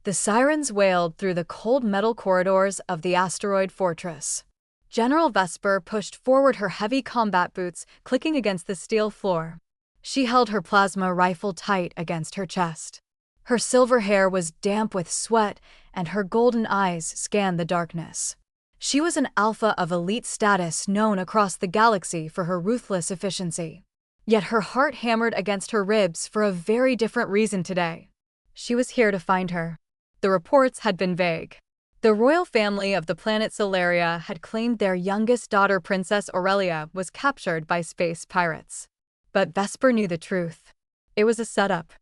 The sirens wailed through the cold metal corridors of the asteroid fortress. General Vesper pushed forward, her heavy combat boots clicking against the steel floor. She held her plasma rifle tight against her chest. Her silver hair was damp with sweat, and her golden eyes scanned the darkness. She was an alpha of elite status, known across the galaxy for her ruthless efficiency. Yet her heart hammered against her ribs for a very different reason today. She was here to find her. The reports had been vague. The royal family of the planet Solaria had claimed their youngest daughter, Princess Aurelia, was captured by space pirates. But Vesper knew the truth. It was a setup.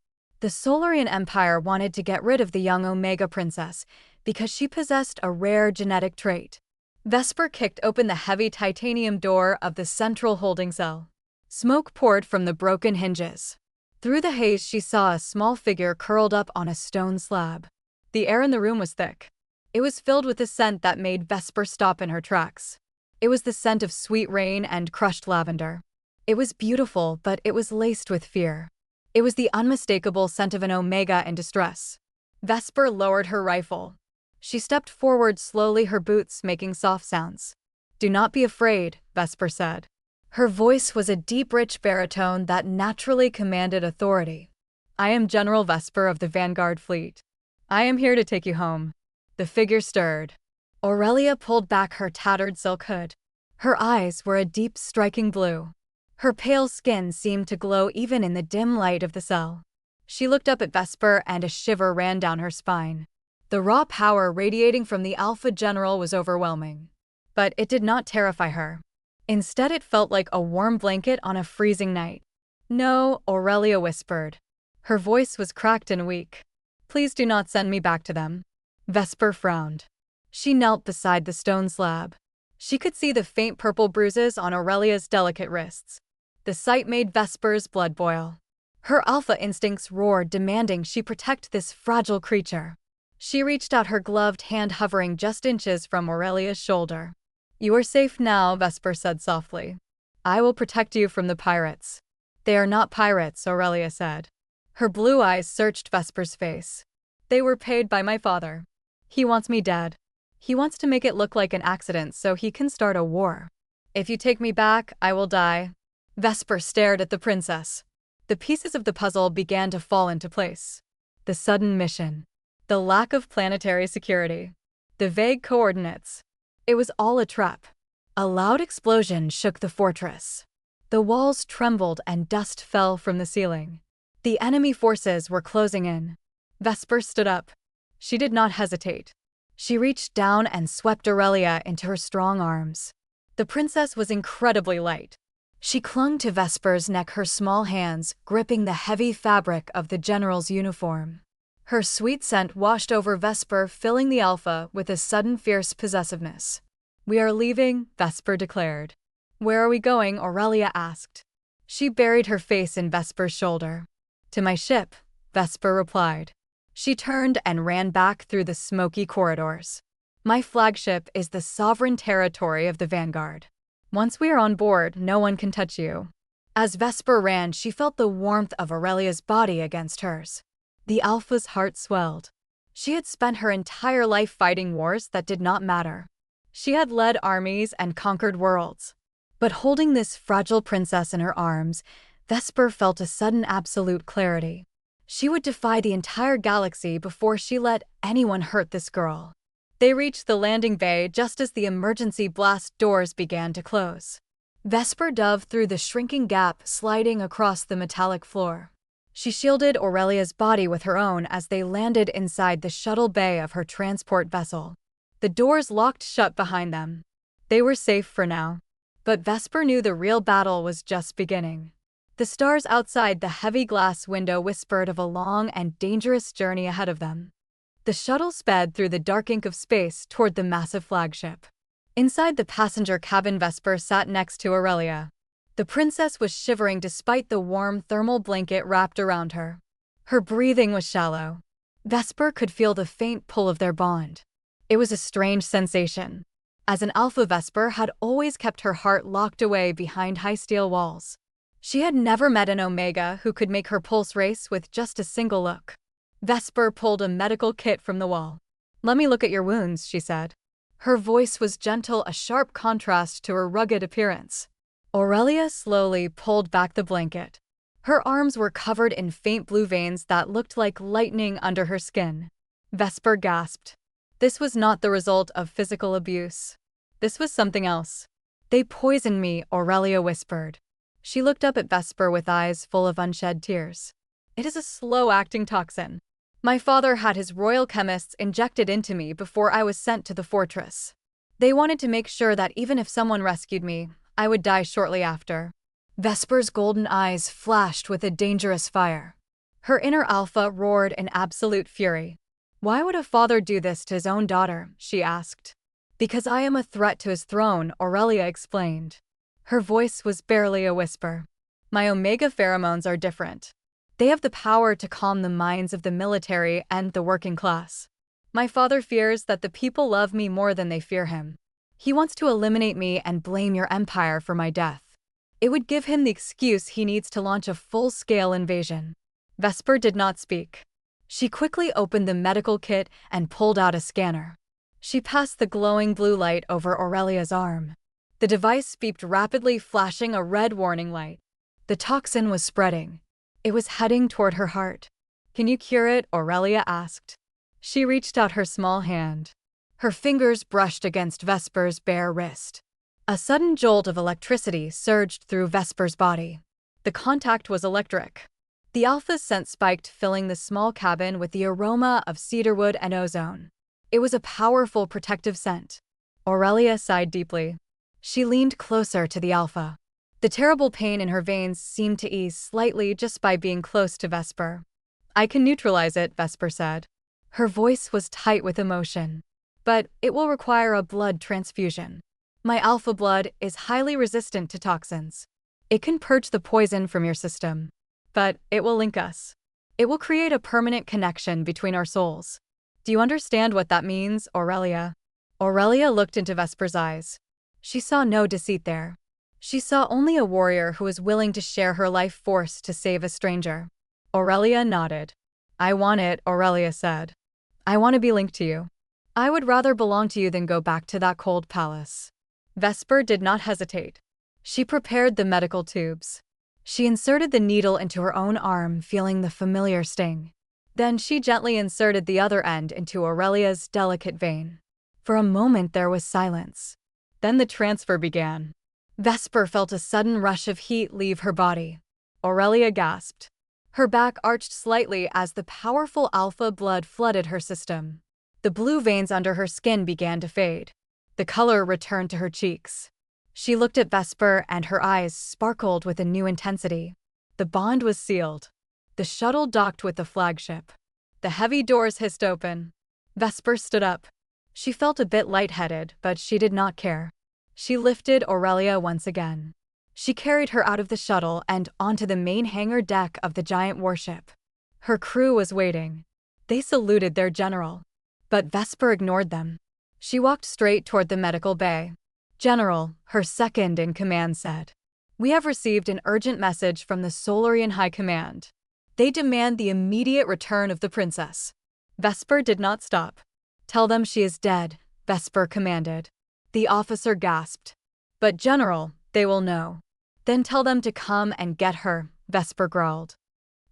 The Solarian Empire wanted to get rid of the young Omega princess because she possessed a rare genetic trait. Vesper kicked open the heavy titanium door of the central holding cell. Smoke poured from the broken hinges. Through the haze, she saw a small figure curled up on a stone slab. The air in the room was thick. It was filled with a scent that made Vesper stop in her tracks. It was the scent of sweet rain and crushed lavender. It was beautiful, but it was laced with fear. It was the unmistakable scent of an Omega in distress. Vesper lowered her rifle. She stepped forward slowly, her boots making soft sounds. "Do not be afraid," Vesper said. Her voice was a deep, rich baritone that naturally commanded authority. "I am General Vesper of the Vanguard Fleet. I am here to take you home." The figure stirred. Aurelia pulled back her tattered silk hood. Her eyes were a deep, striking blue. Her pale skin seemed to glow even in the dim light of the cell. She looked up at Vesper and a shiver ran down her spine. The raw power radiating from the Alpha General was overwhelming. But it did not terrify her. Instead, it felt like a warm blanket on a freezing night. "No," Aurelia whispered. Her voice was cracked and weak. "Please do not send me back to them." Vesper frowned. She knelt beside the stone slab. She could see the faint purple bruises on Aurelia's delicate wrists. The sight made Vesper's blood boil. Her alpha instincts roared, demanding she protect this fragile creature. She reached out, her gloved hand hovering just inches from Aurelia's shoulder. "You are safe now," Vesper said softly. "I will protect you from the pirates." "They are not pirates," Aurelia said. Her blue eyes searched Vesper's face. "They were paid by my father. He wants me dead. He wants to make it look like an accident so he can start a war. If you take me back, I will die." Vesper stared at the princess. The pieces of the puzzle began to fall into place. The sudden mission. The lack of planetary security. The vague coordinates. It was all a trap. A loud explosion shook the fortress. The walls trembled and dust fell from the ceiling. The enemy forces were closing in. Vesper stood up. She did not hesitate. She reached down and swept Aurelia into her strong arms. The princess was incredibly light. She clung to Vesper's neck, her small hands gripping the heavy fabric of the general's uniform. Her sweet scent washed over Vesper, filling the Alpha with a sudden fierce possessiveness. "We are leaving," Vesper declared. "Where are we going?" Aurelia asked. She buried her face in Vesper's shoulder. "To my ship," Vesper replied. She turned and ran back through the smoky corridors. "My flagship is the sovereign territory of the Vanguard. Once we are on board, no one can touch you." As Vesper ran, she felt the warmth of Aurelia's body against hers. The Alpha's heart swelled. She had spent her entire life fighting wars that did not matter. She had led armies and conquered worlds. But holding this fragile princess in her arms, Vesper felt a sudden absolute clarity. She would defy the entire galaxy before she let anyone hurt this girl. They reached the landing bay just as the emergency blast doors began to close. Vesper dove through the shrinking gap, sliding across the metallic floor. She shielded Aurelia's body with her own as they landed inside the shuttle bay of her transport vessel. The doors locked shut behind them. They were safe for now. But Vesper knew the real battle was just beginning. The stars outside the heavy glass window whispered of a long and dangerous journey ahead of them. The shuttle sped through the dark ink of space toward the massive flagship. Inside the passenger cabin, Vesper sat next to Aurelia. The princess was shivering despite the warm thermal blanket wrapped around her. Her breathing was shallow. Vesper could feel the faint pull of their bond. It was a strange sensation. As an Alpha, Vesper had always kept her heart locked away behind high steel walls. She had never met an Omega who could make her pulse race with just a single look. Vesper pulled a medical kit from the wall. "Let me look at your wounds," she said. Her voice was gentle, a sharp contrast to her rugged appearance. Aurelia slowly pulled back the blanket. Her arms were covered in faint blue veins that looked like lightning under her skin. Vesper gasped. This was not the result of physical abuse. This was something else. "They poisoned me," Aurelia whispered. She looked up at Vesper with eyes full of unshed tears. "It is a slow-acting toxin. My father had his royal chemists injected into me before I was sent to the fortress. They wanted to make sure that even if someone rescued me, I would die shortly after." Vesper's golden eyes flashed with a dangerous fire. Her inner alpha roared in absolute fury. "Why would a father do this to his own daughter?" she asked. "Because I am a threat to his throne," Aurelia explained. Her voice was barely a whisper. "My Omega pheromones are different. They have the power to calm the minds of the military and the working class. My father fears that the people love me more than they fear him. He wants to eliminate me and blame your empire for my death. It would give him the excuse he needs to launch a full-scale invasion." Vesper did not speak. She quickly opened the medical kit and pulled out a scanner. She passed the glowing blue light over Aurelia's arm. The device beeped rapidly, flashing a red warning light. The toxin was spreading. It was heading toward her heart. "Can you cure it?" Aurelia asked. She reached out her small hand. Her fingers brushed against Vesper's bare wrist. A sudden jolt of electricity surged through Vesper's body. The contact was electric. The alpha scent spiked, filling the small cabin with the aroma of cedarwood and ozone. It was a powerful protective scent. Aurelia sighed deeply. She leaned closer to the alpha. The terrible pain in her veins seemed to ease slightly just by being close to Vesper. "I can neutralize it," Vesper said. Her voice was tight with emotion. "But it will require a blood transfusion. My alpha blood is highly resistant to toxins. It can purge the poison from your system. But it will link us. It will create a permanent connection between our souls. Do you understand what that means, Aurelia?" Aurelia looked into Vesper's eyes. She saw no deceit there. She saw only a warrior who was willing to share her life force to save a stranger. Aurelia nodded. "I want it," Aurelia said. "I want to be linked to you. I would rather belong to you than go back to that cold palace." Vesper did not hesitate. She prepared the medical tubes. She inserted the needle into her own arm, feeling the familiar sting. Then she gently inserted the other end into Aurelia's delicate vein. For a moment there was silence. Then the transfer began. Vesper felt a sudden rush of heat leave her body. Aurelia gasped. Her back arched slightly as the powerful alpha blood flooded her system. The blue veins under her skin began to fade. The color returned to her cheeks. She looked at Vesper and her eyes sparkled with a new intensity. The bond was sealed. The shuttle docked with the flagship. The heavy doors hissed open. Vesper stood up. She felt a bit lightheaded, but she did not care. She lifted Aurelia once again. She carried her out of the shuttle and onto the main hangar deck of the giant warship. Her crew was waiting. They saluted their general. But Vesper ignored them. She walked straight toward the medical bay. "General," her second-in-command said, "we have received an urgent message from the Solarian High Command. They demand the immediate return of the princess." Vesper did not stop. "Tell them she is dead," Vesper commanded. The officer gasped. "But General, they will know." "Then tell them to come and get her," Vesper growled.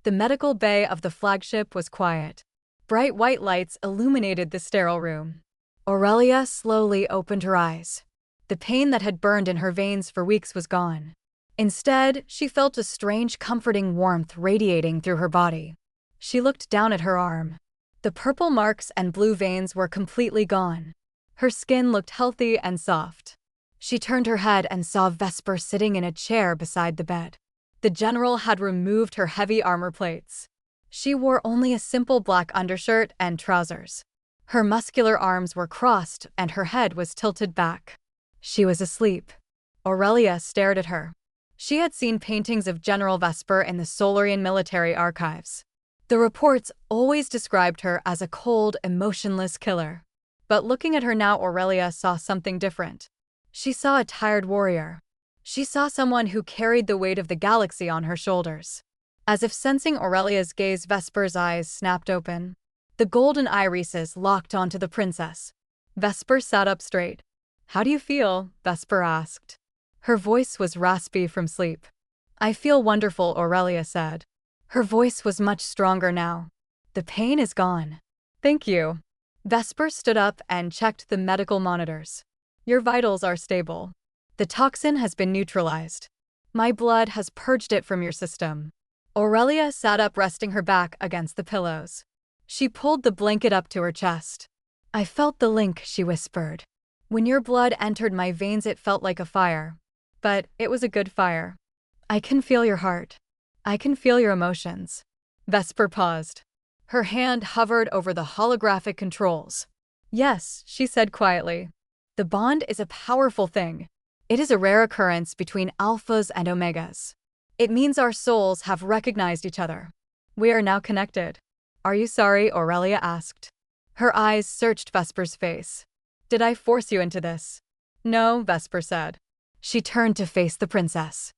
The medical bay of the flagship was quiet. Bright white lights illuminated the sterile room. Aurelia slowly opened her eyes. The pain that had burned in her veins for weeks was gone. Instead, she felt a strange, comforting warmth radiating through her body. She looked down at her arm. The purple marks and blue veins were completely gone. Her skin looked healthy and soft. She turned her head and saw Vesper sitting in a chair beside the bed. The general had removed her heavy armor plates. She wore only a simple black undershirt and trousers. Her muscular arms were crossed and her head was tilted back. She was asleep. Aurelia stared at her. She had seen paintings of General Vesper in the Solarian military archives. The reports always described her as a cold, emotionless killer. But looking at her now, Aurelia saw something different. She saw a tired warrior. She saw someone who carried the weight of the galaxy on her shoulders. As if sensing Aurelia's gaze, Vesper's eyes snapped open. The golden irises locked onto the princess. Vesper sat up straight. "How do you feel?" Vesper asked. Her voice was raspy from sleep. "I feel wonderful," Aurelia said. Her voice was much stronger now. "The pain is gone." "Thank you." Vesper stood up and checked the medical monitors. "Your vitals are stable. The toxin has been neutralized. My blood has purged it from your system." Aurelia sat up, resting her back against the pillows. She pulled the blanket up to her chest. "I felt the link," she whispered. "When your blood entered my veins, it felt like a fire. But it was a good fire. I can feel your heart. I can feel your emotions." Vesper paused. Her hand hovered over the holographic controls. "Yes," she said quietly. "The bond is a powerful thing. It is a rare occurrence between alphas and omegas. It means our souls have recognized each other. We are now connected." "Are you sorry?" Aurelia asked. Her eyes searched Vesper's face. "Did I force you into this?" "No," Vesper said. She turned to face the princess.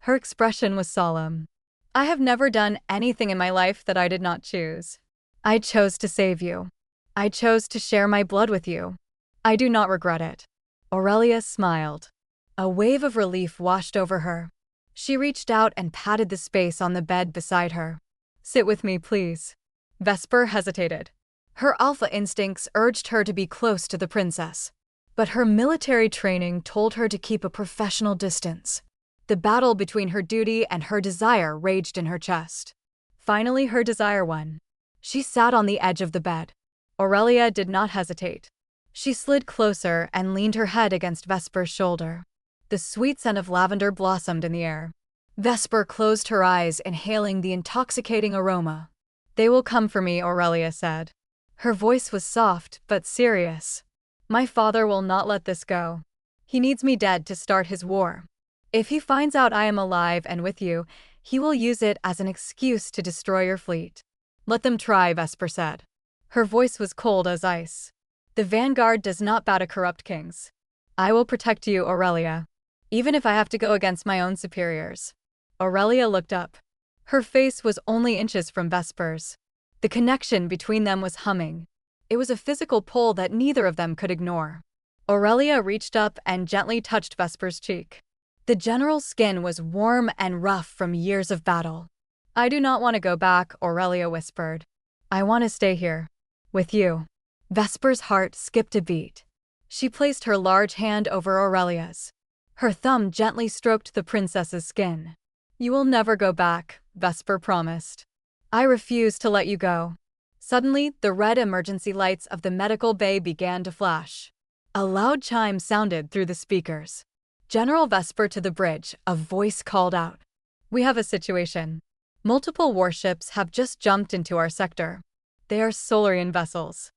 Her expression was solemn. "I have never done anything in my life that I did not choose. I chose to save you. I chose to share my blood with you. I do not regret it." Aurelia smiled. A wave of relief washed over her. She reached out and patted the space on the bed beside her. "Sit with me, please." Vesper hesitated. Her alpha instincts urged her to be close to the princess. But her military training told her to keep a professional distance. The battle between her duty and her desire raged in her chest. Finally, her desire won. She sat on the edge of the bed. Aurelia did not hesitate. She slid closer and leaned her head against Vesper's shoulder. The sweet scent of lavender blossomed in the air. Vesper closed her eyes, inhaling the intoxicating aroma. "They will come for me," Aurelia said. Her voice was soft but serious. "My father will not let this go. He needs me dead to start his war. If he finds out I am alive and with you, he will use it as an excuse to destroy your fleet." "Let them try," Vesper said. Her voice was cold as ice. "The vanguard does not bow to corrupt kings. I will protect you, Aurelia, even if I have to go against my own superiors." Aurelia looked up. Her face was only inches from Vesper's. The connection between them was humming. It was a physical pull that neither of them could ignore. Aurelia reached up and gently touched Vesper's cheek. The general's skin was warm and rough from years of battle. "I do not want to go back," Aurelia whispered. "I want to stay here. With you." Vesper's heart skipped a beat. She placed her large hand over Aurelia's. Her thumb gently stroked the princess's skin. "You will never go back," Vesper promised. "I refuse to let you go." Suddenly, the red emergency lights of the medical bay began to flash. A loud chime sounded through the speakers. "General Vesper to the bridge," a voice called out. "We have a situation. Multiple warships have just jumped into our sector. They are Solarian vessels."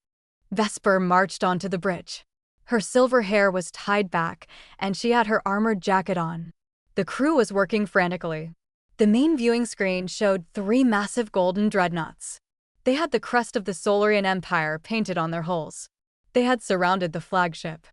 Vesper marched onto the bridge. Her silver hair was tied back, and she had her armored jacket on. The crew was working frantically. The main viewing screen showed 3 massive golden dreadnoughts. They had the crest of the Solarian Empire painted on their hulls. They had surrounded the flagship.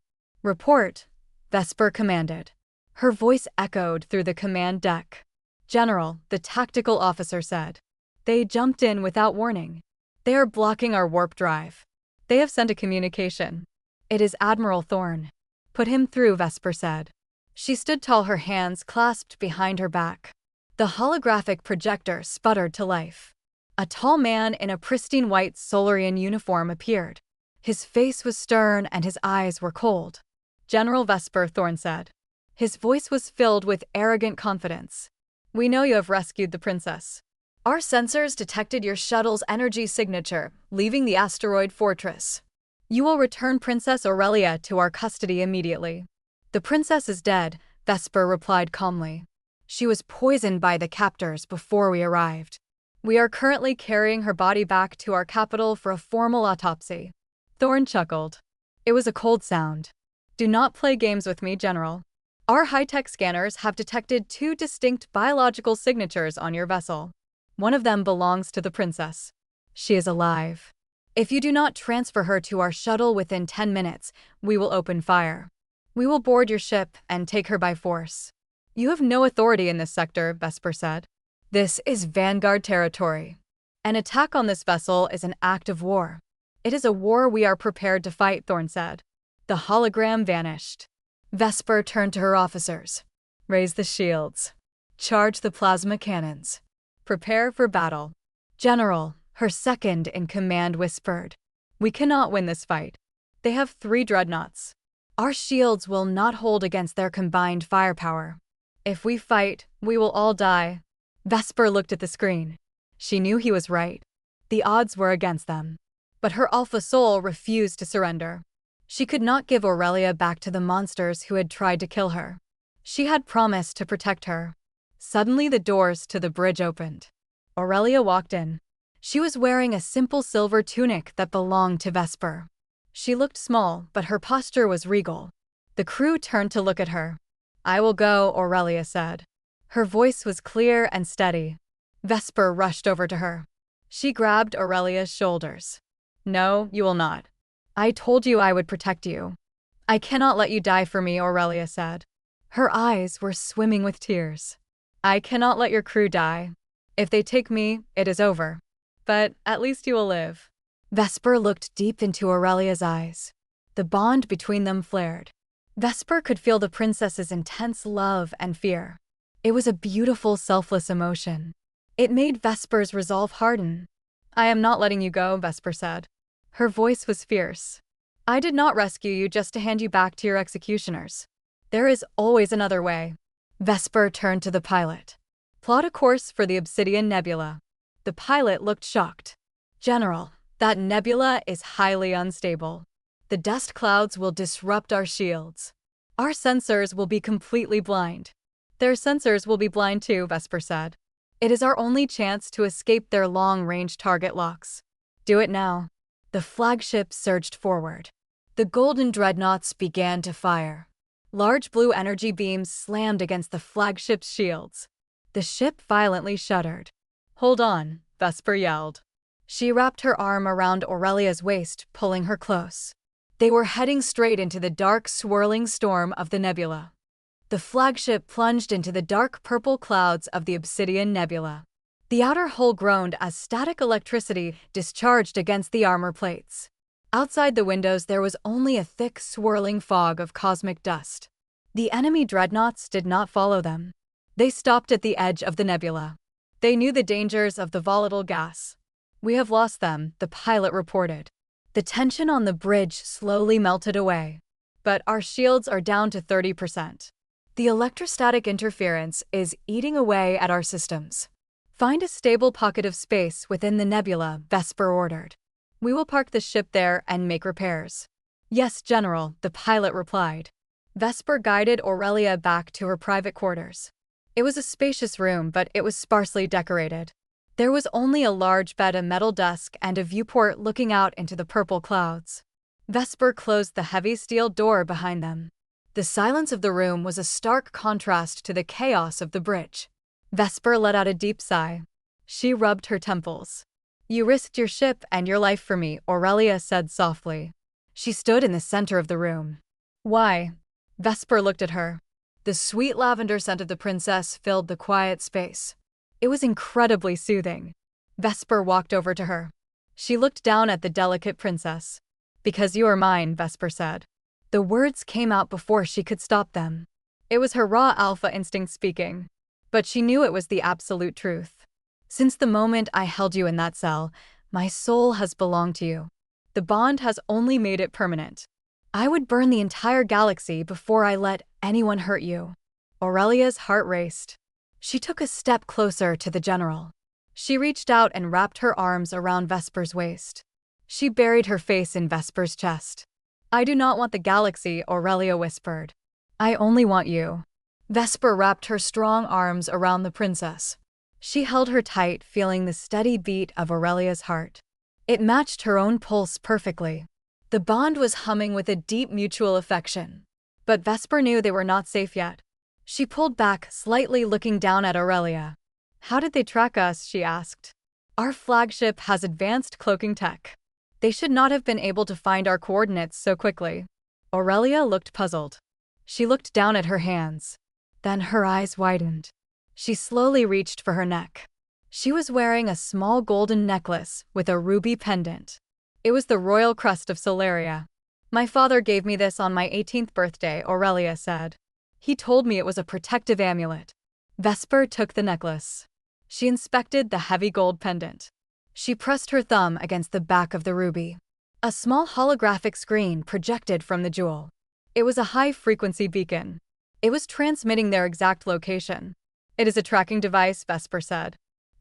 "Report," Vesper commanded. Her voice echoed through the command deck. "General," the tactical officer said. "They jumped in without warning. They are blocking our warp drive. They have sent a communication. It is Admiral Thorne." "Put him through," Vesper said. She stood tall, her hands clasped behind her back. The holographic projector sputtered to life. A tall man in a pristine white Solarian uniform appeared. His face was stern and his eyes were cold. "General Vesper," Thorne said. His voice was filled with arrogant confidence. "We know you have rescued the princess. Our sensors detected your shuttle's energy signature, leaving the asteroid fortress. You will return Princess Aurelia to our custody immediately." "The princess is dead," Vesper replied calmly. "She was poisoned by the captors before we arrived. We are currently carrying her body back to our capital for a formal autopsy." Thorne chuckled. It was a cold sound. "Do not play games with me, General. Our high-tech scanners have detected 2 distinct biological signatures on your vessel. One of them belongs to the princess. She is alive. If you do not transfer her to our shuttle within 10 minutes, we will open fire. We will board your ship and take her by force." "You have no authority in this sector," Vesper said. This is Vanguard territory. An attack on this vessel is an act of war. It is a war we are prepared to fight, Thorn said. The hologram vanished. Vesper turned to her officers. Raise the shields. Charge the plasma cannons. Prepare for battle. General, her second-in-command whispered. We cannot win this fight. They have 3 dreadnoughts. Our shields will not hold against their combined firepower. If we fight, we will all die. Vesper looked at the screen. She knew he was right. The odds were against them. But her alpha soul refused to surrender. She could not give Aurelia back to the monsters who had tried to kill her. She had promised to protect her. Suddenly the doors to the bridge opened. Aurelia walked in. She was wearing a simple silver tunic that belonged to Vesper. She looked small, but her posture was regal. The crew turned to look at her. I will go, Aurelia said. Her voice was clear and steady. Vesper rushed over to her. She grabbed Aurelia's shoulders. No, you will not. I told you I would protect you. I cannot let you die for me, Aurelia said. Her eyes were swimming with tears. I cannot let your crew die. If they take me, it is over. But at least you will live. Vesper looked deep into Aurelia's eyes. The bond between them flared. Vesper could feel the princess's intense love and fear. It was a beautiful, selfless emotion. It made Vesper's resolve harden. I am not letting you go, Vesper said. Her voice was fierce. I did not rescue you just to hand you back to your executioners. There is always another way. Vesper turned to the pilot. Plot a course for the Obsidian Nebula. The pilot looked shocked. General, that nebula is highly unstable. The dust clouds will disrupt our shields. Our sensors will be completely blind. Their sensors will be blind too, Vesper said. It is our only chance to escape their long-range target locks. Do it now. The flagship surged forward. The golden dreadnoughts began to fire. Large blue energy beams slammed against the flagship's shields. The ship violently shuddered. Hold on, Vesper yelled. She wrapped her arm around Aurelia's waist, pulling her close. They were heading straight into the dark, swirling storm of the nebula. The flagship plunged into the dark purple clouds of the Obsidian Nebula. The outer hull groaned as static electricity discharged against the armor plates. Outside the windows there was only a thick, swirling fog of cosmic dust. The enemy dreadnoughts did not follow them. They stopped at the edge of the nebula. They knew the dangers of the volatile gas. We have lost them, the pilot reported. The tension on the bridge slowly melted away. But our shields are down to 30%. The electrostatic interference is eating away at our systems. Find a stable pocket of space within the nebula, Vesper ordered. We will park the ship there and make repairs. Yes, General, the pilot replied. Vesper guided Aurelia back to her private quarters. It was a spacious room, but it was sparsely decorated. There was only a large bed, a metal desk, and a viewport looking out into the purple clouds. Vesper closed the heavy steel door behind them. The silence of the room was a stark contrast to the chaos of the bridge. Vesper let out a deep sigh. She rubbed her temples. You risked your ship and your life for me, Aurelia said softly. She stood in the center of the room. Why? Vesper looked at her. The sweet lavender scent of the princess filled the quiet space. It was incredibly soothing. Vesper walked over to her. She looked down at the delicate princess. Because you are mine, Vesper said. The words came out before she could stop them. It was her raw alpha instinct speaking. But she knew it was the absolute truth. Since the moment I held you in that cell, my soul has belonged to you. The bond has only made it permanent. I would burn the entire galaxy before I let anyone hurt you. Aurelia's heart raced. She took a step closer to the general. She reached out and wrapped her arms around Vesper's waist. She buried her face in Vesper's chest. I do not want the galaxy, Aurelia whispered. I only want you. Vesper wrapped her strong arms around the princess. She held her tight, feeling the steady beat of Aurelia's heart. It matched her own pulse perfectly. The bond was humming with a deep mutual affection. But Vesper knew they were not safe yet. She pulled back, slightly looking down at Aurelia. How did they track us? She asked. Our flagship has advanced cloaking tech. They should not have been able to find our coordinates so quickly. Aurelia looked puzzled. She looked down at her hands. Then her eyes widened. She slowly reached for her neck. She was wearing a small golden necklace with a ruby pendant. It was the royal crest of Solaria. My father gave me this on my 18th birthday, Aurelia said. He told me it was a protective amulet. Vesper took the necklace. She inspected the heavy gold pendant. She pressed her thumb against the back of the ruby. A small holographic screen projected from the jewel. It was a high-frequency beacon. It was transmitting their exact location. It is a tracking device, Vesper said.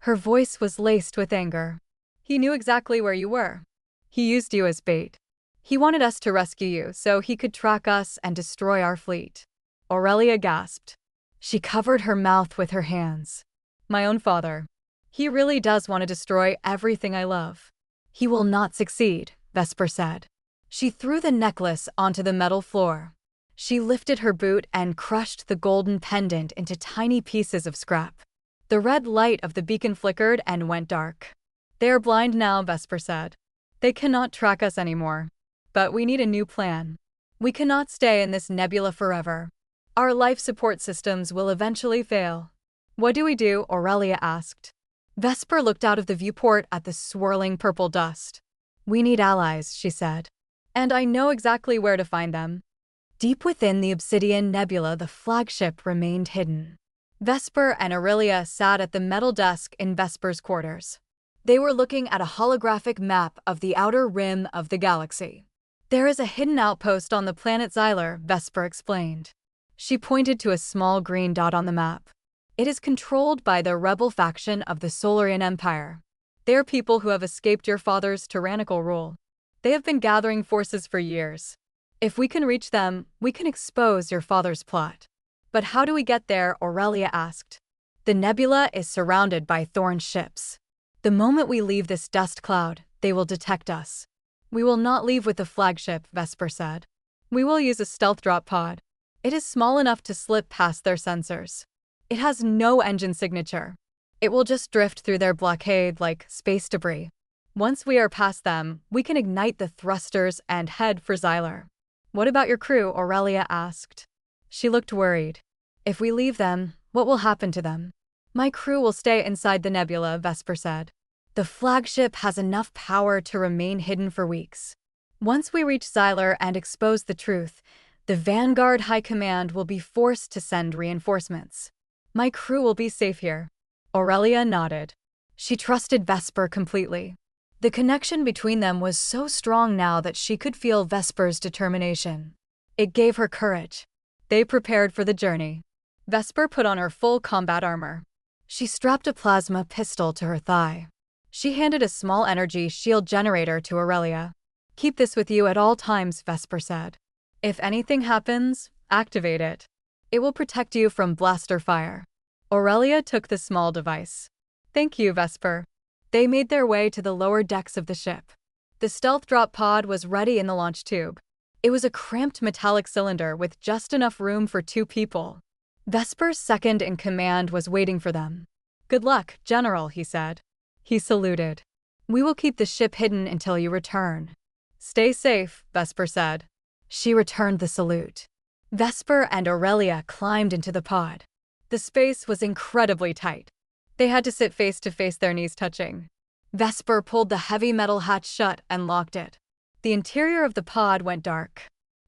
Her voice was laced with anger. He knew exactly where you were. He used you as bait. He wanted us to rescue you so he could track us and destroy our fleet. Aurelia gasped. She covered her mouth with her hands. My own father. He really does want to destroy everything I love. He will not succeed, Vesper said. She threw the necklace onto the metal floor. She lifted her boot and crushed the golden pendant into tiny pieces of scrap. The red light of the beacon flickered and went dark. They are blind now, Vesper said. They cannot track us anymore. But we need a new plan. We cannot stay in this nebula forever. Our life support systems will eventually fail. What do we do? Aurelia asked. Vesper looked out of the viewport at the swirling purple dust. We need allies, she said. And I know exactly where to find them. Deep within the Obsidian Nebula, the flagship remained hidden. Vesper and Aurelia sat at the metal desk in Vesper's quarters. They were looking at a holographic map of the outer rim of the galaxy. There is a hidden outpost on the planet Xylar, Vesper explained. She pointed to a small green dot on the map. It is controlled by the rebel faction of the Solarian Empire. They are people who have escaped your father's tyrannical rule. They have been gathering forces for years. If we can reach them, we can expose your father's plot. But how do we get there? Aurelia asked. The nebula is surrounded by thorn ships. The moment we leave this dust cloud, they will detect us. We will not leave with the flagship, Vesper said. We will use a stealth drop pod. It is small enough to slip past their sensors. It has no engine signature. It will just drift through their blockade like space debris. Once we are past them, we can ignite the thrusters and head for Xylar. What about your crew? Aurelia asked. She looked worried. If we leave them, what will happen to them? My crew will stay inside the nebula, Vesper said. The flagship has enough power to remain hidden for weeks. Once we reach Xylar and expose the truth, the Vanguard High Command will be forced to send reinforcements. My crew will be safe here. Aurelia nodded. She trusted Vesper completely. The connection between them was so strong now that she could feel Vesper's determination. It gave her courage. They prepared for the journey. Vesper put on her full combat armor. She strapped a plasma pistol to her thigh. She handed a small energy shield generator to Aurelia. Keep this with you at all times, Vesper said. If anything happens, activate it. It will protect you from blaster fire. Aurelia took the small device. Thank you, Vesper. They made their way to the lower decks of the ship. The stealth drop pod was ready in the launch tube. It was a cramped metallic cylinder with just enough room for 2 people. Vesper's second in command was waiting for them. Good luck, General, he said. He saluted. We will keep the ship hidden until you return. Stay safe, Vesper said. She returned the salute. Vesper and Aurelia climbed into the pod. The space was incredibly tight. They had to sit face to face, their knees touching. Vesper pulled the heavy metal hatch shut and locked it. The interior of the pod went dark.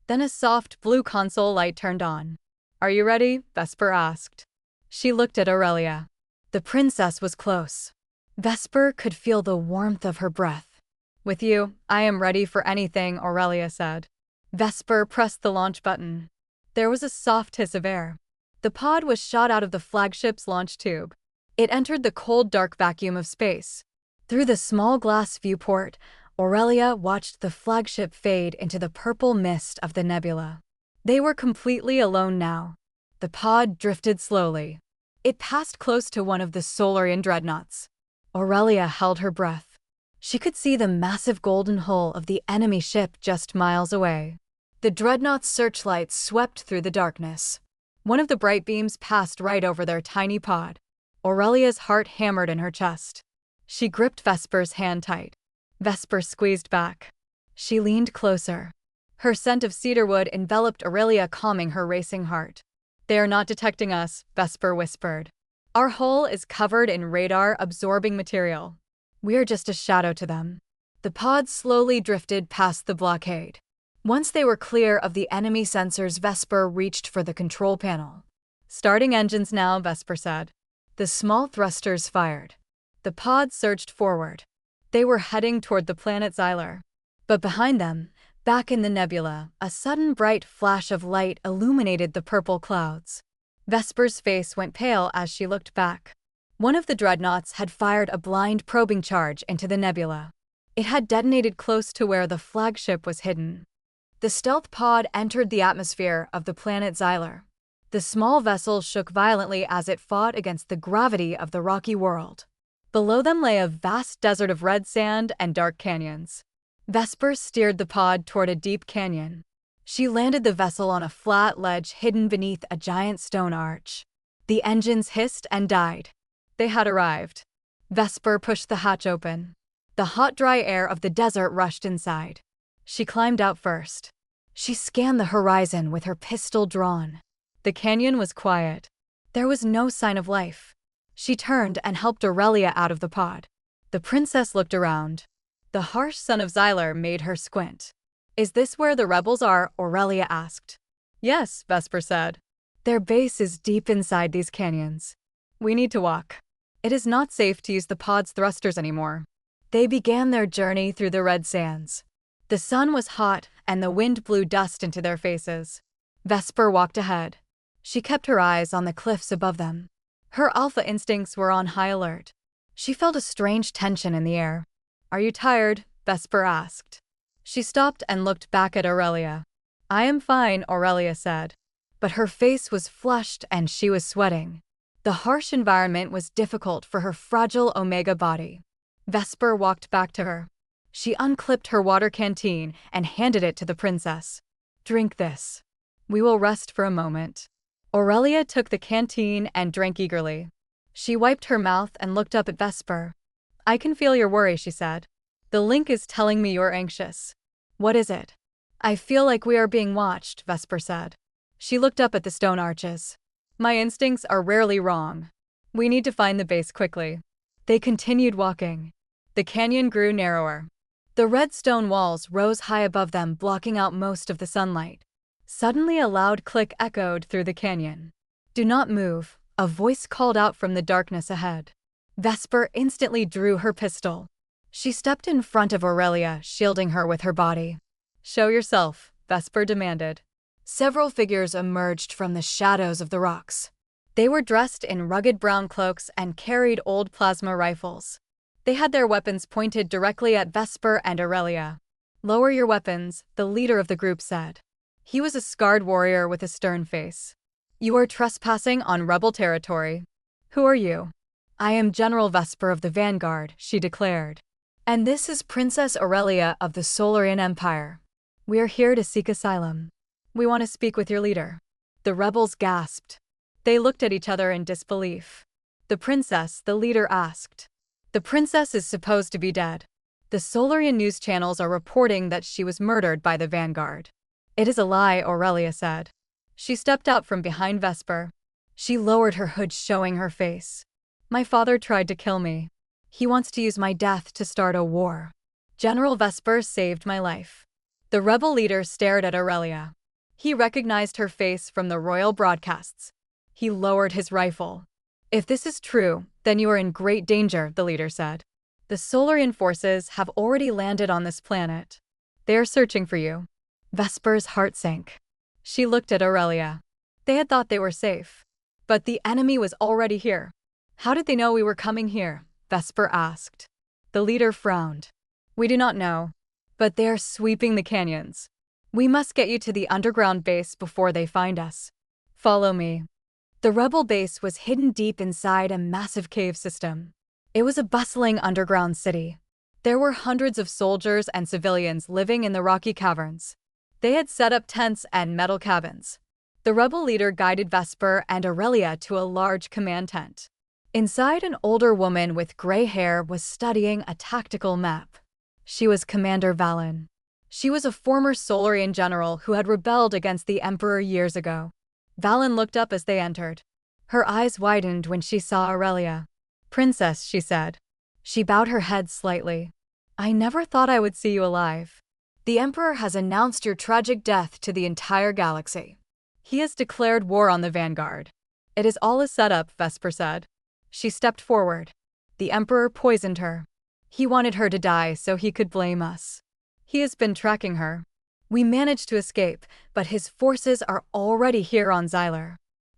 Then a soft blue console light turned on. Are you ready? Vesper asked. She looked at Aurelia. The princess was close. Vesper could feel the warmth of her breath. With you, I am ready for anything, Aurelia said. Vesper pressed the launch button. There was a soft hiss of air. The pod was shot out of the flagship's launch tube. It entered the cold, dark vacuum of space. Through the small glass viewport, Aurelia watched the flagship fade into the purple mist of the nebula. They were completely alone now. The pod drifted slowly. It passed close to one of the Solarian dreadnoughts. Aurelia held her breath. She could see the massive golden hull of the enemy ship just miles away. The dreadnought's searchlights swept through the darkness. One of the bright beams passed right over their tiny pod. Aurelia's heart hammered in her chest. She gripped Vesper's hand tight. Vesper squeezed back. She leaned closer. Her scent of cedarwood enveloped Aurelia, calming her racing heart. They are not detecting us, Vesper whispered. Our hull is covered in radar-absorbing material. We're just a shadow to them. The pod slowly drifted past the blockade. Once they were clear of the enemy sensors, Vesper reached for the control panel. "Starting engines now," Vesper said. The small thrusters fired. The pod surged forward. They were heading toward the planet Xylar. But behind them, back in the nebula, a sudden bright flash of light illuminated the purple clouds. Vesper's face went pale as she looked back. One of the dreadnoughts had fired a blind probing charge into the nebula. It had detonated close to where the flagship was hidden. The stealth pod entered the atmosphere of the planet Xylar. The small vessel shook violently as it fought against the gravity of the rocky world. Below them lay a vast desert of red sand and dark canyons. Vesper steered the pod toward a deep canyon. She landed the vessel on a flat ledge hidden beneath a giant stone arch. The engines hissed and died. They had arrived. Vesper pushed the hatch open. The hot, dry air of the desert rushed inside. She climbed out first. She scanned the horizon with her pistol drawn. The canyon was quiet. There was no sign of life. She turned and helped Aurelia out of the pod. The princess looked around. The harsh sun of Xylar made her squint. "Is this where the rebels are?" Aurelia asked. "Yes," Vesper said. "Their base is deep inside these canyons. We need to walk. It is not safe to use the pod's thrusters anymore." They began their journey through the red sands. The sun was hot, and the wind blew dust into their faces. Vesper walked ahead. She kept her eyes on the cliffs above them. Her alpha instincts were on high alert. She felt a strange tension in the air. "Are you tired?" Vesper asked. She stopped and looked back at Aurelia. "I am fine," Aurelia said. But her face was flushed and she was sweating. The harsh environment was difficult for her fragile Omega body. Vesper walked back to her. She unclipped her water canteen and handed it to the princess. "Drink this. We will rest for a moment." Aurelia took the canteen and drank eagerly. She wiped her mouth and looked up at Vesper. "I can feel your worry," she said. "The link is telling me you're anxious." "What is it?" "I feel like we are being watched," Vesper said. She looked up at the stone arches. "My instincts are rarely wrong. We need to find the base quickly." They continued walking. The canyon grew narrower. The red stone walls rose high above them, blocking out most of the sunlight. Suddenly a loud click echoed through the canyon. "Do not move," a voice called out from the darkness ahead. Vesper instantly drew her pistol. She stepped in front of Aurelia, shielding her with her body. "Show yourself," Vesper demanded. Several figures emerged from the shadows of the rocks. They were dressed in rugged brown cloaks and carried old plasma rifles. They had their weapons pointed directly at Vesper and Aurelia. "Lower your weapons," the leader of the group said. He was a scarred warrior with a stern face. "You are trespassing on rebel territory." "Who are you?" "I am General Vesper of the Vanguard," she declared. "And this is Princess Aurelia of the Solarian Empire. We are here to seek asylum. We want to speak with your leader." The rebels gasped. They looked at each other in disbelief. "The princess," the leader asked. "The princess is supposed to be dead. The Solarian news channels are reporting that she was murdered by the Vanguard." "It is a lie," Aurelia said. She stepped out from behind Vesper. She lowered her hood, showing her face. "My father tried to kill me. He wants to use my death to start a war. General Vesper saved my life." The rebel leader stared at Aurelia. He recognized her face from the royal broadcasts. He lowered his rifle. "If this is true, then you are in great danger," the leader said. "The Solarian forces have already landed on this planet. They are searching for you." Vesper's heart sank. She looked at Aurelia. They had thought they were safe. But the enemy was already here. "How did they know we were coming here?" Vesper asked. The leader frowned. "We do not know. But they are sweeping the canyons. We must get you to the underground base before they find us. Follow me." The rebel base was hidden deep inside a massive cave system. It was a bustling underground city. There were hundreds of soldiers and civilians living in the rocky caverns. They had set up tents and metal cabins. The rebel leader guided Vesper and Aurelia to a large command tent. Inside, an older woman with gray hair was studying a tactical map. She was Commander Valen. She was a former Solarian general who had rebelled against the Emperor years ago. Valen looked up as they entered. Her eyes widened when she saw Aurelia. "Princess," she said. She bowed her head slightly. "I never thought I would see you alive. The Emperor has announced your tragic death to the entire galaxy. He has declared war on the Vanguard." "It is all a setup," Vesper said. She stepped forward. "The Emperor poisoned her. He wanted her to die so he could blame us. He has been tracking her. We managed to escape, but his forces are already here on Xylar."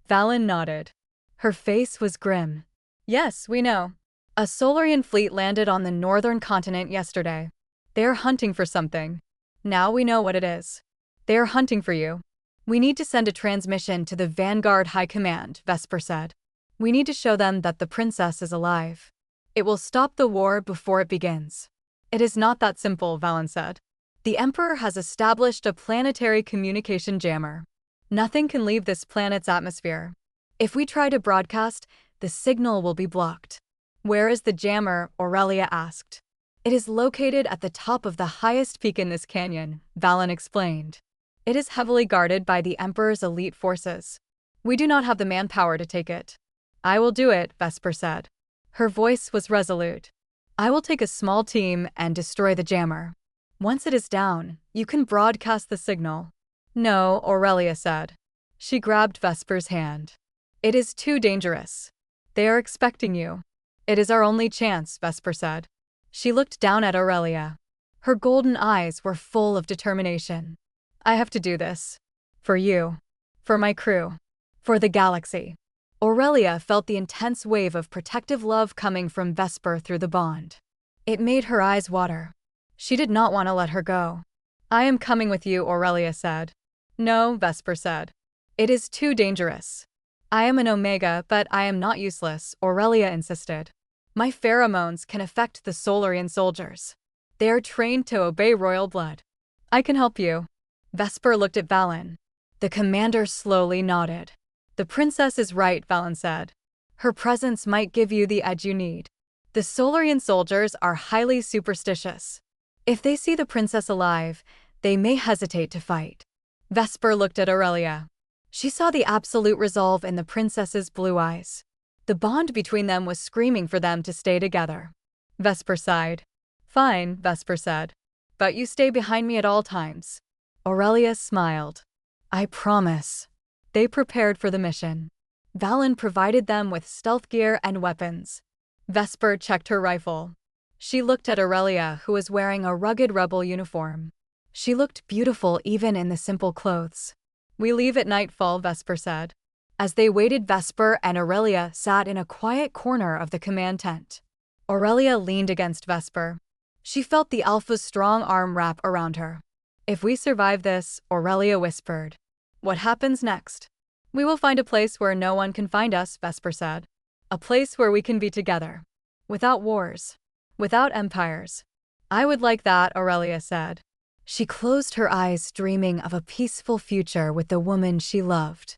Valen nodded. Her face was grim. "Yes, we know. A Solarian fleet landed on the northern continent yesterday. They are hunting for something. Now we know what it is. They are hunting for you. We need to send a transmission to the Vanguard High Command," Vesper said. "We need to show them that the princess is alive. It will stop the war before it begins." "It is not that simple," Valen said. "The Emperor has established a planetary communication jammer. Nothing can leave this planet's atmosphere. If we try to broadcast, the signal will be blocked." "Where is the jammer?" Aurelia asked. "It is located at the top of the highest peak in this canyon," Valen explained. "It is heavily guarded by the Emperor's elite forces. We do not have the manpower to take it." "I will do it," Vesper said. Her voice was resolute. "I will take a small team and destroy the jammer. Once it is down, you can broadcast the signal." "No," Aurelia said. She grabbed Vesper's hand. "It is too dangerous. They are expecting you." "It is our only chance," Vesper said. She looked down at Aurelia. Her golden eyes were full of determination. "I have to do this. For you. For my crew. For the galaxy." Aurelia felt the intense wave of protective love coming from Vesper through the bond. It made her eyes water. She did not want to let her go. "I am coming with you," Aurelia said. "No," Vesper said. "It is too dangerous." "I am an Omega, but I am not useless," Aurelia insisted. "My pheromones can affect the Solarian soldiers. They are trained to obey royal blood. I can help you." Vesper looked at Valen. The commander slowly nodded. "The princess is right," Valen said. "Her presence might give you the edge you need. The Solarian soldiers are highly superstitious. If they see the princess alive, they may hesitate to fight." Vesper looked at Aurelia. She saw the absolute resolve in the princess's blue eyes. The bond between them was screaming for them to stay together. Vesper sighed. "Fine," Vesper said. "But you stay behind me at all times." Aurelia smiled. "I promise." They prepared for the mission. Valen provided them with stealth gear and weapons. Vesper checked her rifle. She looked at Aurelia, who was wearing a rugged rebel uniform. She looked beautiful even in the simple clothes. "We leave at nightfall," Vesper said. As they waited, Vesper and Aurelia sat in a quiet corner of the command tent. Aurelia leaned against Vesper. She felt the Alpha's strong arm wrap around her. "If we survive this," Aurelia whispered. "What happens next?" "We will find a place where no one can find us," Vesper said. "A place where we can be together. Without wars. Without empires." "I would like that," Aurelia said. She closed her eyes, dreaming of a peaceful future with the woman she loved.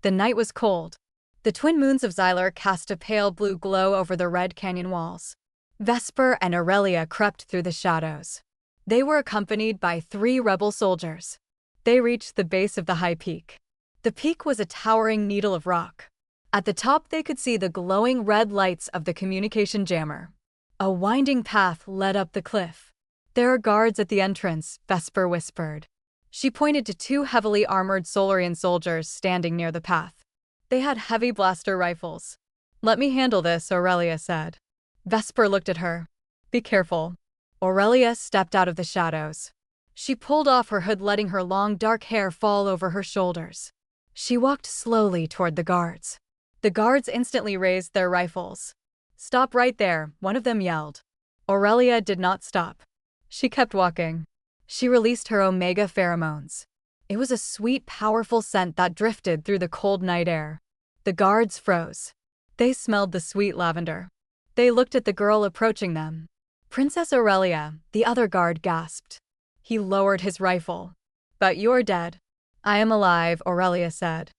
The night was cold. The twin moons of Xylar cast a pale blue glow over the red canyon walls. Vesper and Aurelia crept through the shadows. They were accompanied by 3 rebel soldiers. They reached the base of the high peak. The peak was a towering needle of rock. At the top they could see the glowing red lights of the communication jammer. A winding path led up the cliff. "There are guards at the entrance," Vesper whispered. She pointed to 2 heavily armored Solarian soldiers standing near the path. They had heavy blaster rifles. "Let me handle this," Aurelia said. Vesper looked at her. "Be careful." Aurelia stepped out of the shadows. She pulled off her hood, letting her long dark hair fall over her shoulders. She walked slowly toward the guards. The guards instantly raised their rifles. "Stop right there," one of them yelled. Aurelia did not stop. She kept walking. She released her Omega pheromones. It was a sweet, powerful scent that drifted through the cold night air. The guards froze. They smelled the sweet lavender. They looked at the girl approaching them. "Princess Aurelia," the other guard gasped. He lowered his rifle. "But you're dead." "I am alive," Aurelia said.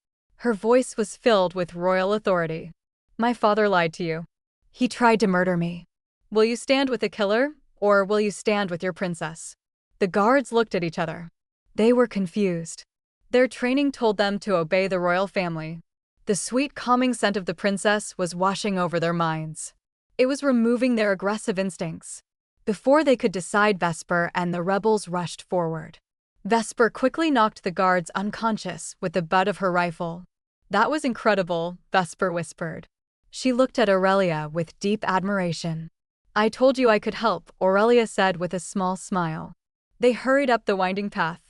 Her voice was filled with royal authority. "My father lied to you. He tried to murder me. Will you stand with the killer, or will you stand with your princess?" The guards looked at each other. They were confused. Their training told them to obey the royal family. The sweet, calming scent of the princess was washing over their minds. It was removing their aggressive instincts. Before they could decide, Vesper and the rebels rushed forward. Vesper quickly knocked the guards unconscious with the butt of her rifle. "That was incredible," Vesper whispered. She looked at Aurelia with deep admiration. "I told you I could help," Aurelia said with a small smile. They hurried up the winding path.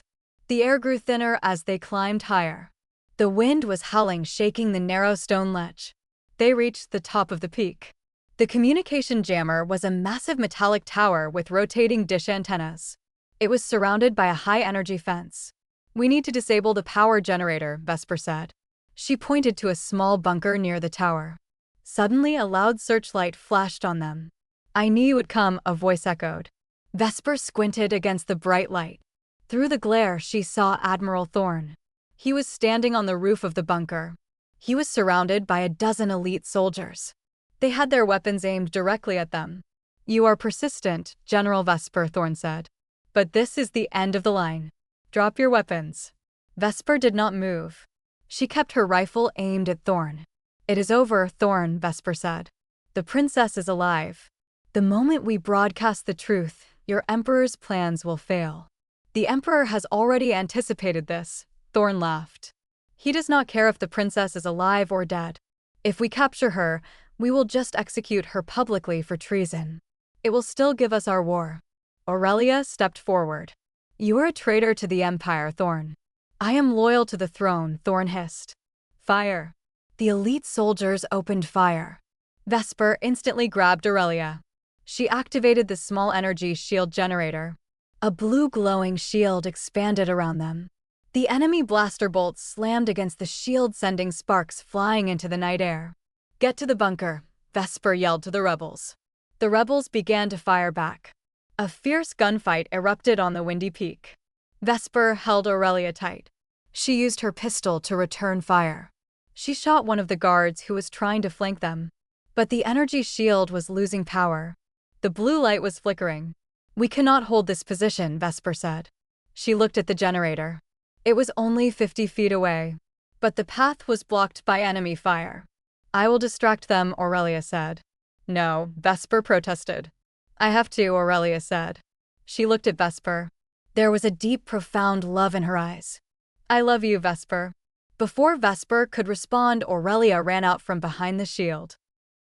The air grew thinner as they climbed higher. The wind was howling, shaking the narrow stone ledge. They reached the top of the peak. The communication jammer was a massive metallic tower with rotating dish antennas. It was surrounded by a high-energy fence. "We need to disable the power generator," Vesper said. She pointed to a small bunker near the tower. Suddenly, a loud searchlight flashed on them. "I knew you would come," a voice echoed. Vesper squinted against the bright light. Through the glare, she saw Admiral Thorn. He was standing on the roof of the bunker. He was surrounded by a dozen elite soldiers. They had their weapons aimed directly at them. "You are persistent," General Vesper, Thorn said. "But this is the end of the line. Drop your weapons." Vesper did not move. She kept her rifle aimed at Thorn. "It is over, Thorn," Vesper said. "The princess is alive. The moment we broadcast the truth, your emperor's plans will fail." "The emperor has already anticipated this," Thorn laughed. "He does not care if the princess is alive or dead. If we capture her, we will just execute her publicly for treason. It will still give us our war." Aurelia stepped forward. "You are a traitor to the Empire, Thorn." "I am loyal to the throne," Thorn hissed. "Fire." The elite soldiers opened fire. Vesper instantly grabbed Aurelia. She activated the small energy shield generator. A blue glowing shield expanded around them. The enemy blaster bolts slammed against the shield, sending sparks flying into the night air. "Get to the bunker," Vesper yelled to the rebels. The rebels began to fire back. A fierce gunfight erupted on the windy peak. Vesper held Aurelia tight. She used her pistol to return fire. She shot one of the guards who was trying to flank them. But the energy shield was losing power. The blue light was flickering. "We cannot hold this position," Vesper said. She looked at the generator. It was only 50 feet away. But the path was blocked by enemy fire. "I will distract them," Aurelia said. "No," Vesper protested. "I have to," Aurelia said. She looked at Vesper. There was a deep, profound love in her eyes. "I love you, Vesper." Before Vesper could respond, Aurelia ran out from behind the shield.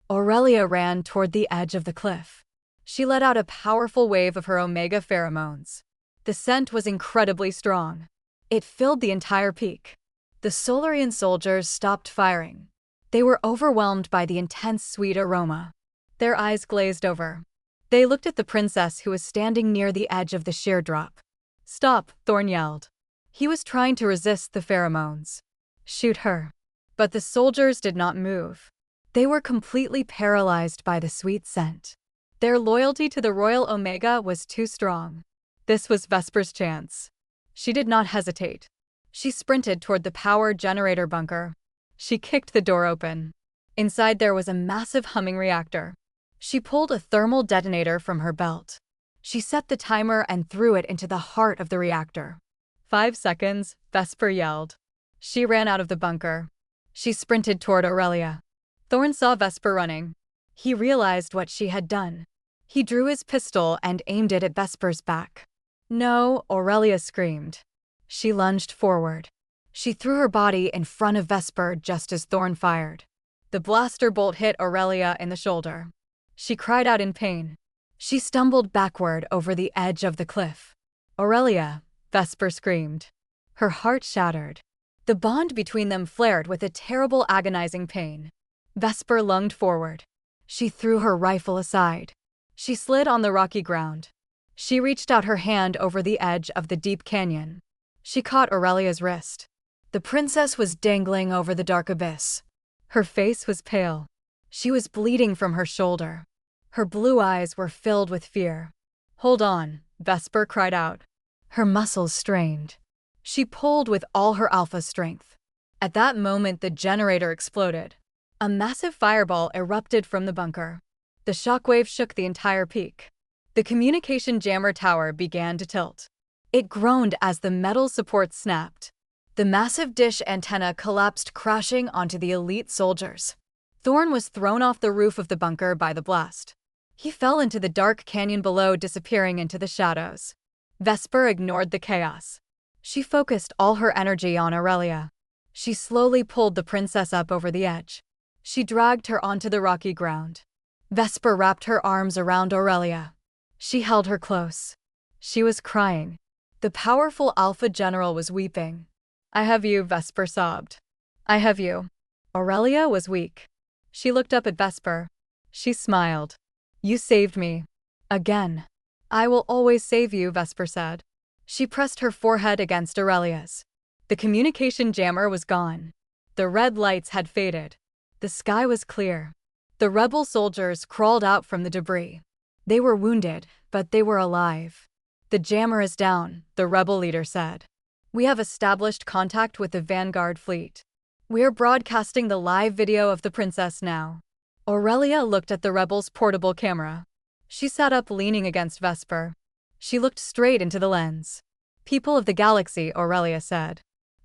Aurelia ran toward the edge of the cliff. She let out a powerful wave of her Omega pheromones. The scent was incredibly strong. It filled the entire peak. The Solarian soldiers stopped firing. They were overwhelmed by the intense sweet aroma. Their eyes glazed over. They looked at the princess, who was standing near the edge of the sheer drop. "Stop," Thorn yelled. He was trying to resist the pheromones. "Shoot her." But the soldiers did not move. They were completely paralyzed by the sweet scent. Their loyalty to the Royal Omega was too strong. This was Vesper's chance. She did not hesitate. She sprinted toward the power generator bunker. She kicked the door open. Inside there was a massive humming reactor. She pulled a thermal detonator from her belt. She set the timer and threw it into the heart of the reactor. 5 seconds, Vesper yelled. She ran out of the bunker. She sprinted toward Aurelia. Thorn saw Vesper running. He realized what she had done. He drew his pistol and aimed it at Vesper's back. "No," Aurelia screamed. She lunged forward. She threw her body in front of Vesper just as Thorn fired. The blaster bolt hit Aurelia in the shoulder. She cried out in pain. She stumbled backward over the edge of the cliff. "Aurelia," Vesper screamed. Her heart shattered. The bond between them flared with a terrible, agonizing pain. Vesper lunged forward. She threw her rifle aside. She slid on the rocky ground. She reached out her hand over the edge of the deep canyon. She caught Aurelia's wrist. The princess was dangling over the dark abyss. Her face was pale. She was bleeding from her shoulder. Her blue eyes were filled with fear. "Hold on," Vesper cried out. Her muscles strained. She pulled with all her alpha strength. At that moment, the generator exploded. A massive fireball erupted from the bunker. The shockwave shook the entire peak. The communication jammer tower began to tilt. It groaned as the metal supports snapped. The massive dish antenna collapsed, crashing onto the elite soldiers. Thorn was thrown off the roof of the bunker by the blast. He fell into the dark canyon below, disappearing into the shadows. Vesper ignored the chaos. She focused all her energy on Aurelia. She slowly pulled the princess up over the edge. She dragged her onto the rocky ground. Vesper wrapped her arms around Aurelia. She held her close. She was crying. The powerful Alpha General was weeping. "I have you," Vesper sobbed. "I have you." Aurelia was weak. She looked up at Vesper. She smiled. "You saved me. Again." "I will always save you," Vesper said. She pressed her forehead against Aurelia's. The communication jammer was gone. The red lights had faded. The sky was clear. The rebel soldiers crawled out from the debris. They were wounded, but they were alive. "The jammer is down," the rebel leader said. "We have established contact with the Vanguard fleet. We are broadcasting the live video of the princess now." Aurelia looked at the rebels' portable camera. She sat up, leaning against Vesper. She looked straight into the lens. "People of the galaxy," Aurelia said.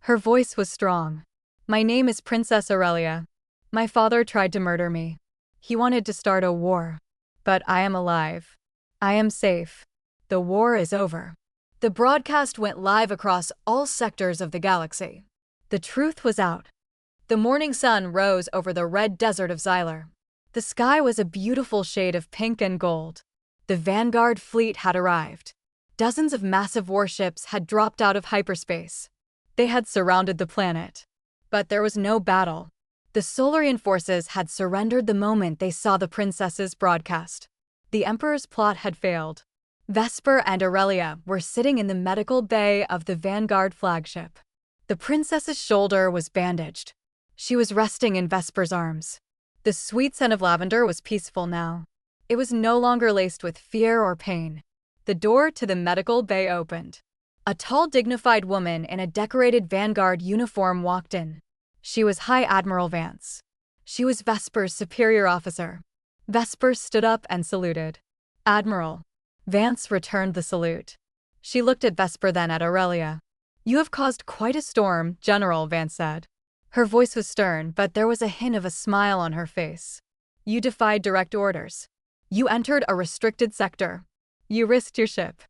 Her voice was strong. "My name is Princess Aurelia. My father tried to murder me. He wanted to start a war. But I am alive. I am safe. The war is over." The broadcast went live across all sectors of the galaxy. The truth was out. The morning sun rose over the red desert of Xylar. The sky was a beautiful shade of pink and gold. The Vanguard fleet had arrived. Dozens of massive warships had dropped out of hyperspace. They had surrounded the planet. But there was no battle. The Solarian forces had surrendered the moment they saw the princess's broadcast. The Emperor's plot had failed. Vesper and Aurelia were sitting in the medical bay of the Vanguard flagship. The princess's shoulder was bandaged. She was resting in Vesper's arms. The sweet scent of lavender was peaceful now. It was no longer laced with fear or pain. The door to the medical bay opened. A tall, dignified woman in a decorated Vanguard uniform walked in. She was High Admiral Vance. She was Vesper's superior officer. Vesper stood up and saluted. "Admiral." Vance returned the salute. She looked at Vesper, then at Aurelia. "You have caused quite a storm, General," Vance said. Her voice was stern, but there was a hint of a smile on her face. "You defied direct orders. You entered a restricted sector. You risked your ship."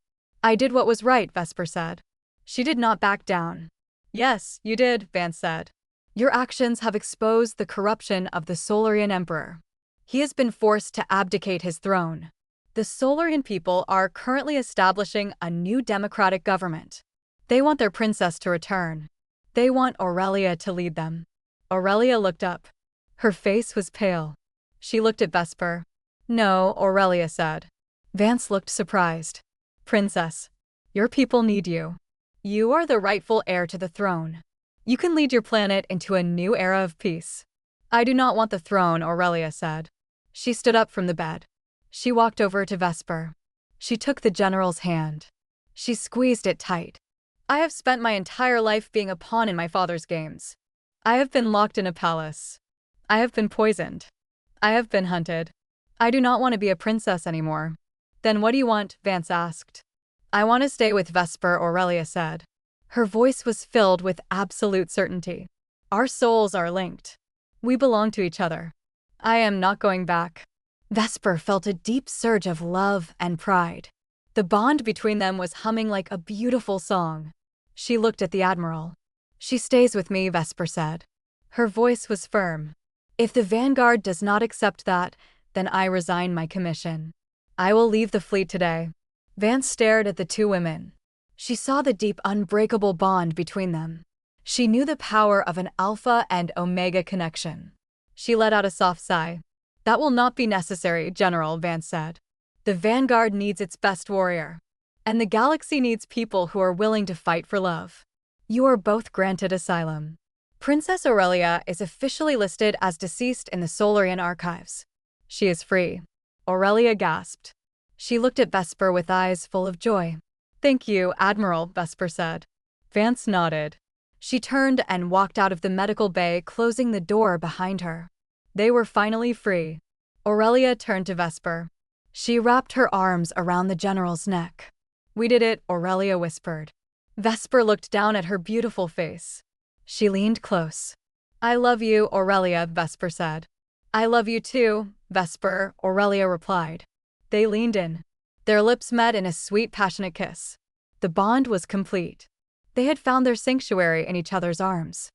"I did what was right," Vesper said. She did not back down. "Yes, you did," Vance said. "Your actions have exposed the corruption of the Solarian Emperor. He has been forced to abdicate his throne. The Solarian people are currently establishing a new democratic government. They want their princess to return. They want Aurelia to lead them." Aurelia looked up. Her face was pale. She looked at Vesper. "No," Aurelia said. Vance looked surprised. "Princess, your people need you. You are the rightful heir to the throne. You can lead your planet into a new era of peace." "I do not want the throne," Aurelia said. She stood up from the bed. She walked over to Vesper. She took the general's hand. She squeezed it tight. "I have spent my entire life being a pawn in my father's games. I have been locked in a palace. I have been poisoned. I have been hunted. I do not want to be a princess anymore." "Then what do you want?" Vance asked. "I want to stay with Vesper," Aurelia said. Her voice was filled with absolute certainty. "Our souls are linked. We belong to each other. I am not going back." Vesper felt a deep surge of love and pride. The bond between them was humming like a beautiful song. She looked at the Admiral. "She stays with me," Vesper said. Her voice was firm. "If the Vanguard does not accept that, then I resign my commission. I will leave the fleet today." Vance stared at the two women. She saw the deep, unbreakable bond between them. She knew the power of an Alpha and Omega connection. She let out a soft sigh. "That will not be necessary, General," Vance said. "The Vanguard needs its best warrior. And the galaxy needs people who are willing to fight for love. You are both granted asylum." Princess Aurelia is officially listed as deceased in the Solarian archives. She is free. Aurelia gasped. She looked at Vesper with eyes full of joy. "Thank you, Admiral," Vesper said. Vance nodded. She turned and walked out of the medical bay, closing the door behind her. They were finally free. Aurelia turned to Vesper. She wrapped her arms around the general's neck. "We did it," Aurelia whispered. Vesper looked down at her beautiful face. She leaned close. I love you, Aurelia, Vesper said. I love you too, Vesper, Aurelia replied. They leaned in. Their lips met in a sweet, passionate kiss. The bond was complete. They had found their sanctuary in each other's arms.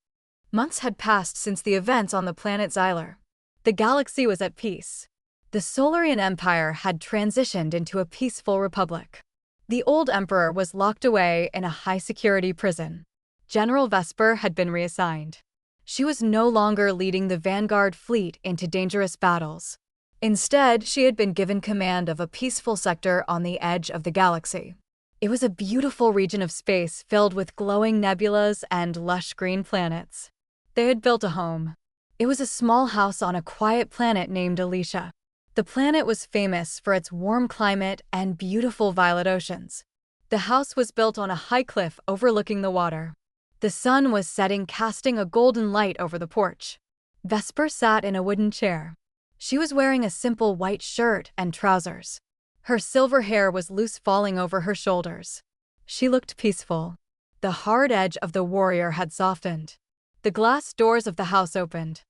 Months had passed since the events on the planet Xylar. The galaxy was at peace. The Solarian Empire had transitioned into a peaceful republic. The old emperor was locked away in a high-security prison. General Vesper had been reassigned. She was no longer leading the vanguard fleet into dangerous battles. Instead, she had been given command of a peaceful sector on the edge of the galaxy. It was a beautiful region of space filled with glowing nebulas and lush green planets. They had built a home. It was a small house on a quiet planet named Alicia. The planet was famous for its warm climate and beautiful violet oceans. The house was built on a high cliff overlooking the water. The sun was setting, casting a golden light over the porch. Vesper sat in a wooden chair. She was wearing a simple white shirt and trousers. Her silver hair was loose, falling over her shoulders. She looked peaceful. The hard edge of the warrior had softened. The glass doors of the house opened.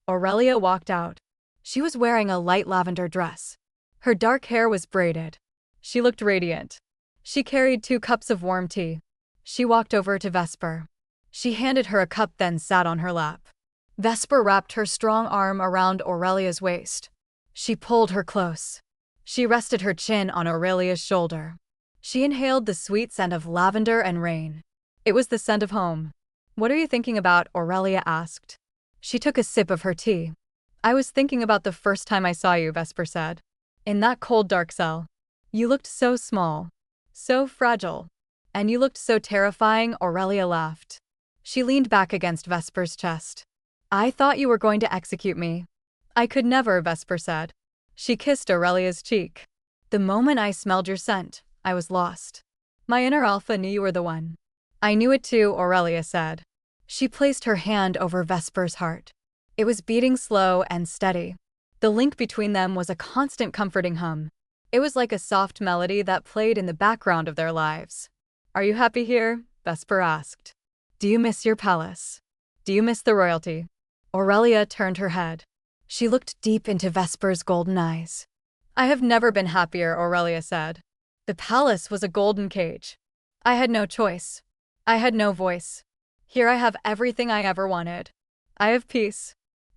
Aurelia walked out. She was wearing a light lavender dress. Her dark hair was braided. She looked radiant. She carried 2 cups of warm tea. She walked over to Vesper. She handed her a cup, then sat on her lap. Vesper wrapped her strong arm around Aurelia's waist. She pulled her close. She rested her chin on Aurelia's shoulder. She inhaled the sweet scent of lavender and rain. It was the scent of home. What are you thinking about? Aurelia asked. She took a sip of her tea. I was thinking about the first time I saw you, Vesper said. In that cold, dark cell. You looked so small. So fragile. And you looked so terrifying, Aurelia laughed. She leaned back against Vesper's chest. I thought you were going to execute me. I could never, Vesper said. She kissed Aurelia's cheek. The moment I smelled your scent, I was lost. My inner alpha knew you were the one. I knew it too, Aurelia said. She placed her hand over Vesper's heart. It was beating slow and steady. The link between them was a constant comforting hum. It was like a soft melody that played in the background of their lives. Are you happy here? Vesper asked. Do you miss your palace? Do you miss the royalty? Aurelia turned her head. She looked deep into Vesper's golden eyes. I have never been happier, Aurelia said. The palace was a golden cage. I had no choice. I had no voice. Here I have everything I ever wanted. I have peace.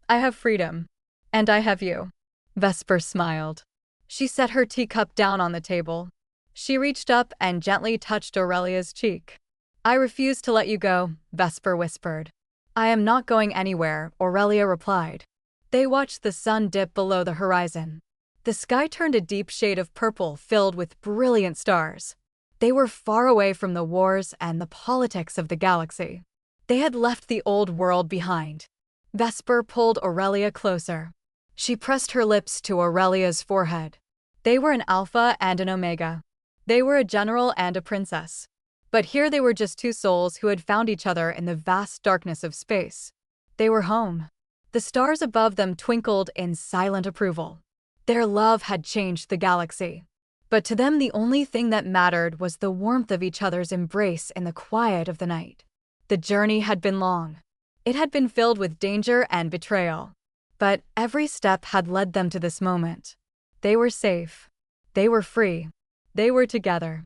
I have freedom. And I have you. Vesper smiled. She set her teacup down on the table. She reached up and gently touched Aurelia's cheek. I refuse to let you go, Vesper whispered. I am not going anywhere, Aurelia replied. They watched the sun dip below the horizon. The sky turned a deep shade of purple filled with brilliant stars. They were far away from the wars and the politics of the galaxy. They had left the old world behind. Vesper pulled Aurelia closer. She pressed her lips to Aurelia's forehead. They were an alpha and an omega. They were a general and a princess. But here they were just 2 souls who had found each other in the vast darkness of space. They were home. The stars above them twinkled in silent approval. Their love had changed the galaxy. But to them the only thing that mattered was the warmth of each other's embrace in the quiet of the night. The journey had been long. It had been filled with danger and betrayal. But every step had led them to this moment. They were safe. They were free. They were together.